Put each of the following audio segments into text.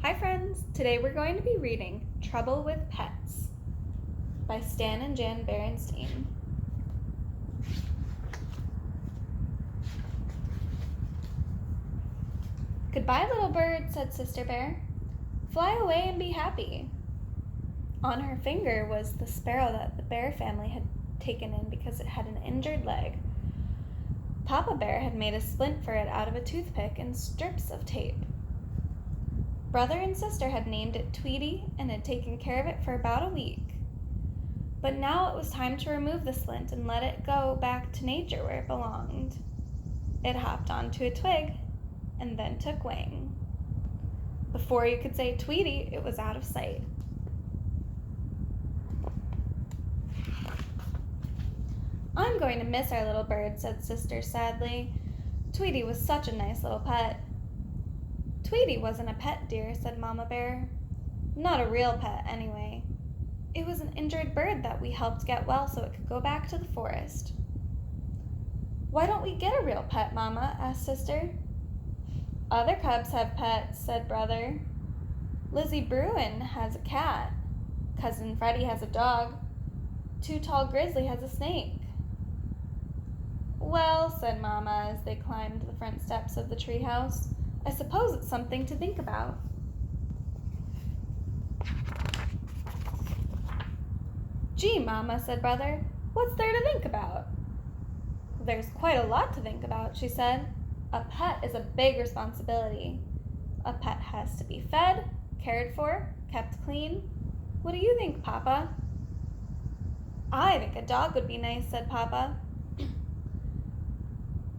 Hi friends! Today we're going to be reading Trouble with Pets by Stan and Jan Berenstain. Goodbye, little bird, said Sister Bear. Fly away and be happy. On her finger was the sparrow that the bear family had taken in because it had an injured leg. Papa Bear had made a splint for it out of a toothpick and strips of tape. Brother and sister had named it Tweety and had taken care of it for about a week. But now it was time to remove the splint and let it go back to nature where it belonged. It hopped onto a twig and then took wing. Before you could say Tweety, it was out of sight. I'm going to miss our little bird, said Sister sadly. Tweety was such a nice little pet. Tweety wasn't a pet, dear, said Mama Bear. Not a real pet, anyway. It was an injured bird that we helped get well so it could go back to the forest. Why don't we get a real pet, Mama? Asked Sister. Other cubs have pets, said Brother. Lizzie Bruin has a cat. Cousin Freddie has a dog. Too Tall Grizzly has a snake. Well, said Mama as they climbed the front steps of the treehouse, I suppose it's something to think about. Gee, Mama, said Brother, what's there to think about? There's quite a lot to think about, she said. A pet is a big responsibility. A pet has to be fed, cared for, kept clean. What do you think, Papa? I think a dog would be nice, said Papa.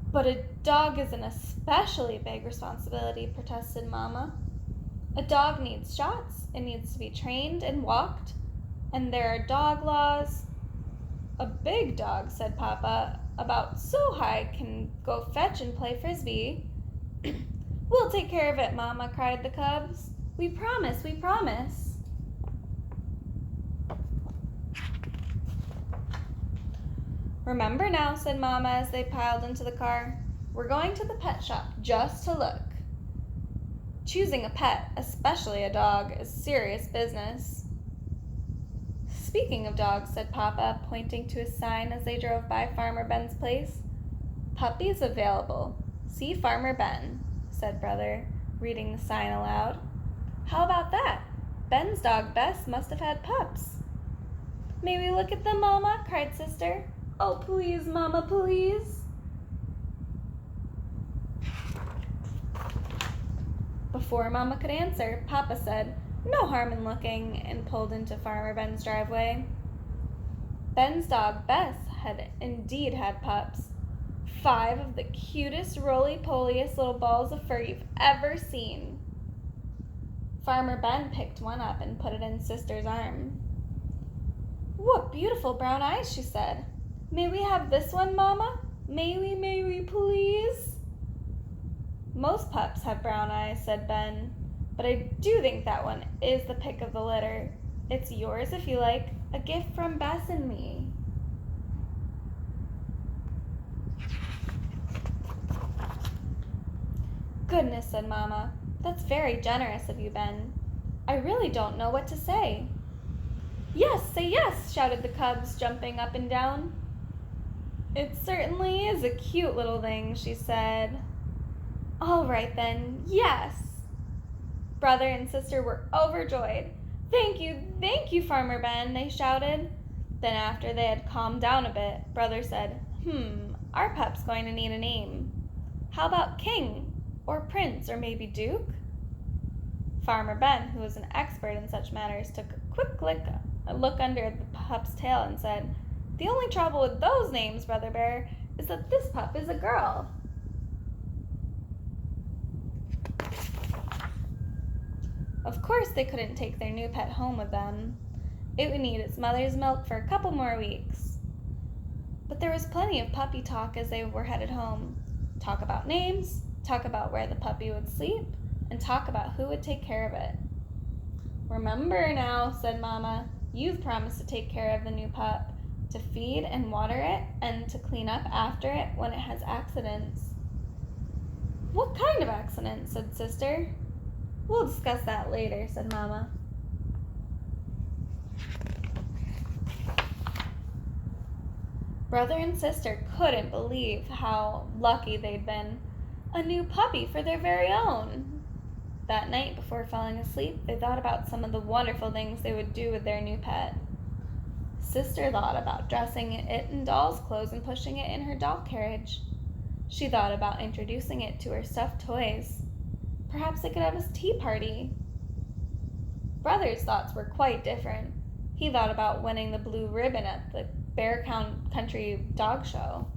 But a dog is an especially big responsibility, protested Mama. A dog needs shots, it needs to be trained and walked, and there are dog laws. A big dog, said Papa, about so high can go fetch and play frisbee. We'll take care of it, Mama, cried the cubs. We promise, we promise. Remember now, said Mama as they piled into the car, we're going to the pet shop just to look. Choosing a pet, especially a dog, is serious business. Speaking of dogs, said Papa, pointing to a sign as they drove by Farmer Ben's place. Puppies available. See Farmer Ben, said Brother, reading the sign aloud. How about that? Ben's dog Bess must have had pups. May we look at them, Mama? Cried Sister. Oh, please, Mama, please. Before Mama could answer, Papa said, no harm in looking, and pulled into Farmer Ben's driveway. Ben's dog, Bess, had indeed had pups. 5 of the cutest, roly-poliest little balls of fur you've ever seen. Farmer Ben picked one up and put it in Sister's arm. What beautiful brown eyes, she said. May we have this one, Mama? May we, please? Most pups have brown eyes, said Ben, but I do think that one is the pick of the litter. It's yours if you like, a gift from Bess and me. Goodness, said Mama, that's very generous of you, Ben. I really don't know what to say. Yes, say yes, shouted the cubs, jumping up and down. It certainly is a cute little thing, she said. All right then, yes. Brother and Sister were overjoyed. Thank you, Farmer Ben, they shouted. Then after they had calmed down a bit, Brother said, our pup's going to need a name. How about King, or Prince, or maybe Duke? Farmer Ben, who was an expert in such matters, took a quick look under the pup's tail and said, the only trouble with those names, Brother Bear, is that this pup is a girl. Of course they couldn't take their new pet home with them. It would need its mother's milk for a couple more weeks. But there was plenty of puppy talk as they were headed home. Talk about names, talk about where the puppy would sleep, and talk about who would take care of it. Remember now, said Mama, you've promised to take care of the new pup, to feed and water it, and to clean up after it when it has accidents. What kind of accidents, said Sister. We'll discuss that later, said Mama. Brother and sister couldn't believe how lucky they'd been. A new puppy for their very own. That night, before falling asleep, they thought about some of the wonderful things they would do with their new pet. Sister thought about dressing it in doll's clothes and pushing it in her doll carriage. She thought about introducing it to her stuffed toys. Perhaps they could have a tea party. Brother's thoughts were quite different. He thought about winning the blue ribbon at the Bear Country Dog Show.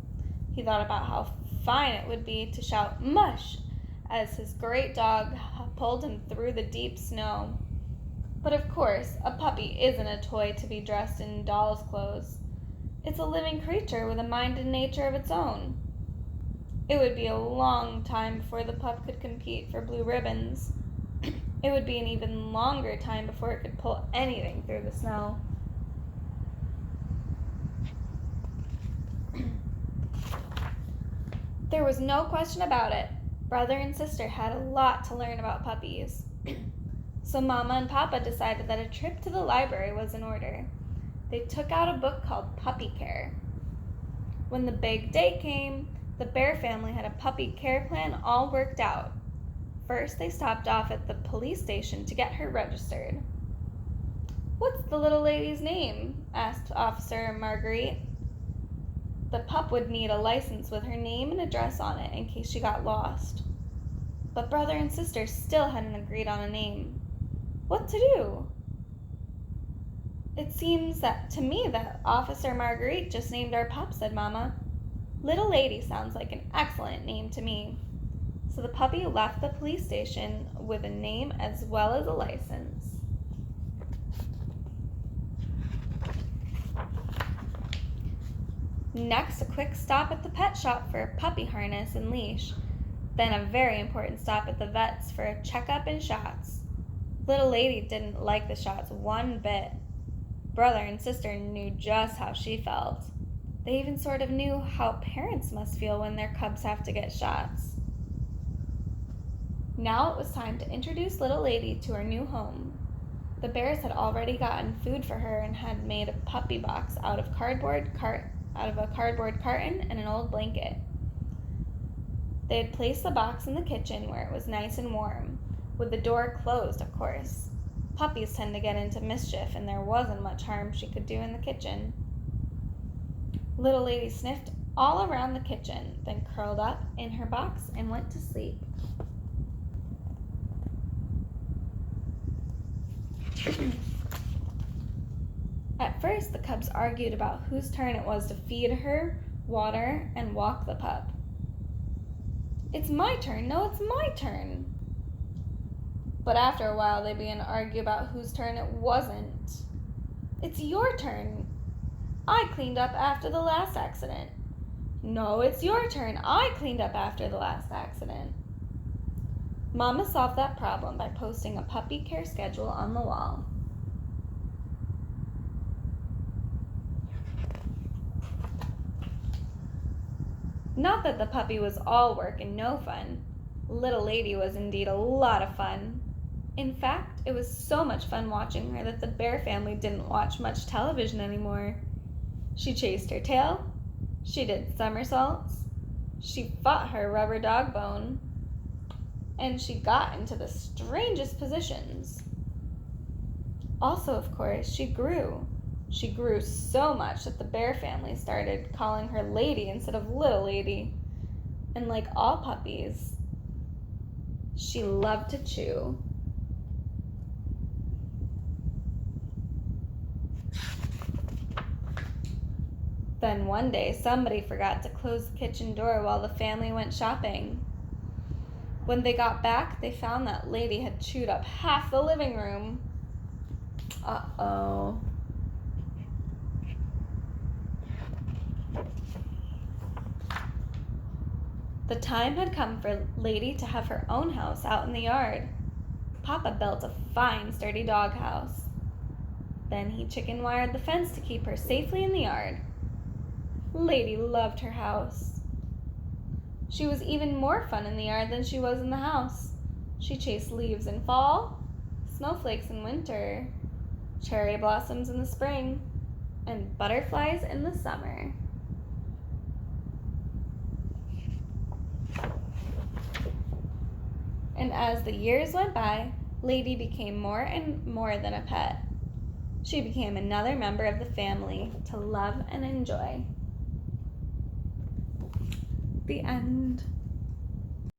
He thought about how fine it would be to shout "mush" as his great dog pulled him through the deep snow. But of course, a puppy isn't a toy to be dressed in doll's clothes. It's a living creature with a mind and nature of its own. It would be a long time before the pup could compete for blue ribbons. It would be an even longer time before it could pull anything through the snow. There was no question about it. Brother and sister had a lot to learn about puppies. So Mama and Papa decided that a trip to the library was in order. They took out a book called Puppy Care. When the big day came, the Bear family had a puppy care plan all worked out. First, they stopped off at the police station to get her registered. "What's the little lady's name?" asked Officer Marguerite. The pup would need a license with her name and address on it in case she got lost. But brother and sister still hadn't agreed on a name. What to do? "It seems to me that Officer Marguerite just named our pup," said Mama. "Little Lady sounds like an excellent name to me." So the puppy left the police station with a name as well as a license. Next, a quick stop at the pet shop for a puppy harness and leash. Then a very important stop at the vet's for a checkup and shots. Little Lady didn't like the shots one bit. Brother and sister knew just how she felt. They even sort of knew how parents must feel when their cubs have to get shots. Now it was time to introduce Little Lady to her new home. The Bears had already gotten food for her and had made a puppy box out of a cardboard carton and an old blanket. They had placed the box in the kitchen where it was nice and warm, with the door closed, of course. Puppies tend to get into mischief, and there wasn't much harm she could do in the kitchen. Little Lady sniffed all around the kitchen, then curled up in her box and went to sleep. At first, the cubs argued about whose turn it was to feed her, water, and walk the pup. "It's my turn, no, it's my turn." But after a while, they began to argue about whose turn it wasn't. "It's your turn. I cleaned up after the last accident." "No, it's your turn. I cleaned up after the last accident." Mama solved that problem by posting a puppy care schedule on the wall. Not that the puppy was all work and no fun. Little Lady was indeed a lot of fun. In fact, it was so much fun watching her that the Bear family didn't watch much television anymore. She chased her tail. She did somersaults. She fought her rubber dog bone. And she got into the strangest positions. Also, of course, she grew. She grew so much that the Bear family started calling her Lady instead of Little Lady. And like all puppies, she loved to chew. Then one day, somebody forgot to close the kitchen door while the family went shopping. When they got back, they found that Lady had chewed up half the living room. Uh-oh. The time had come for Lady to have her own house out in the yard. Papa built a fine, sturdy doghouse. Then he chicken wired the fence to keep her safely in the yard. Lady loved her house. She was even more fun in the yard than she was in the house. She chased leaves in fall, snowflakes in winter, cherry blossoms in the spring, and butterflies in the summer. And as the years went by, Lady became more and more than a pet. She became another member of the family to love and enjoy. The end.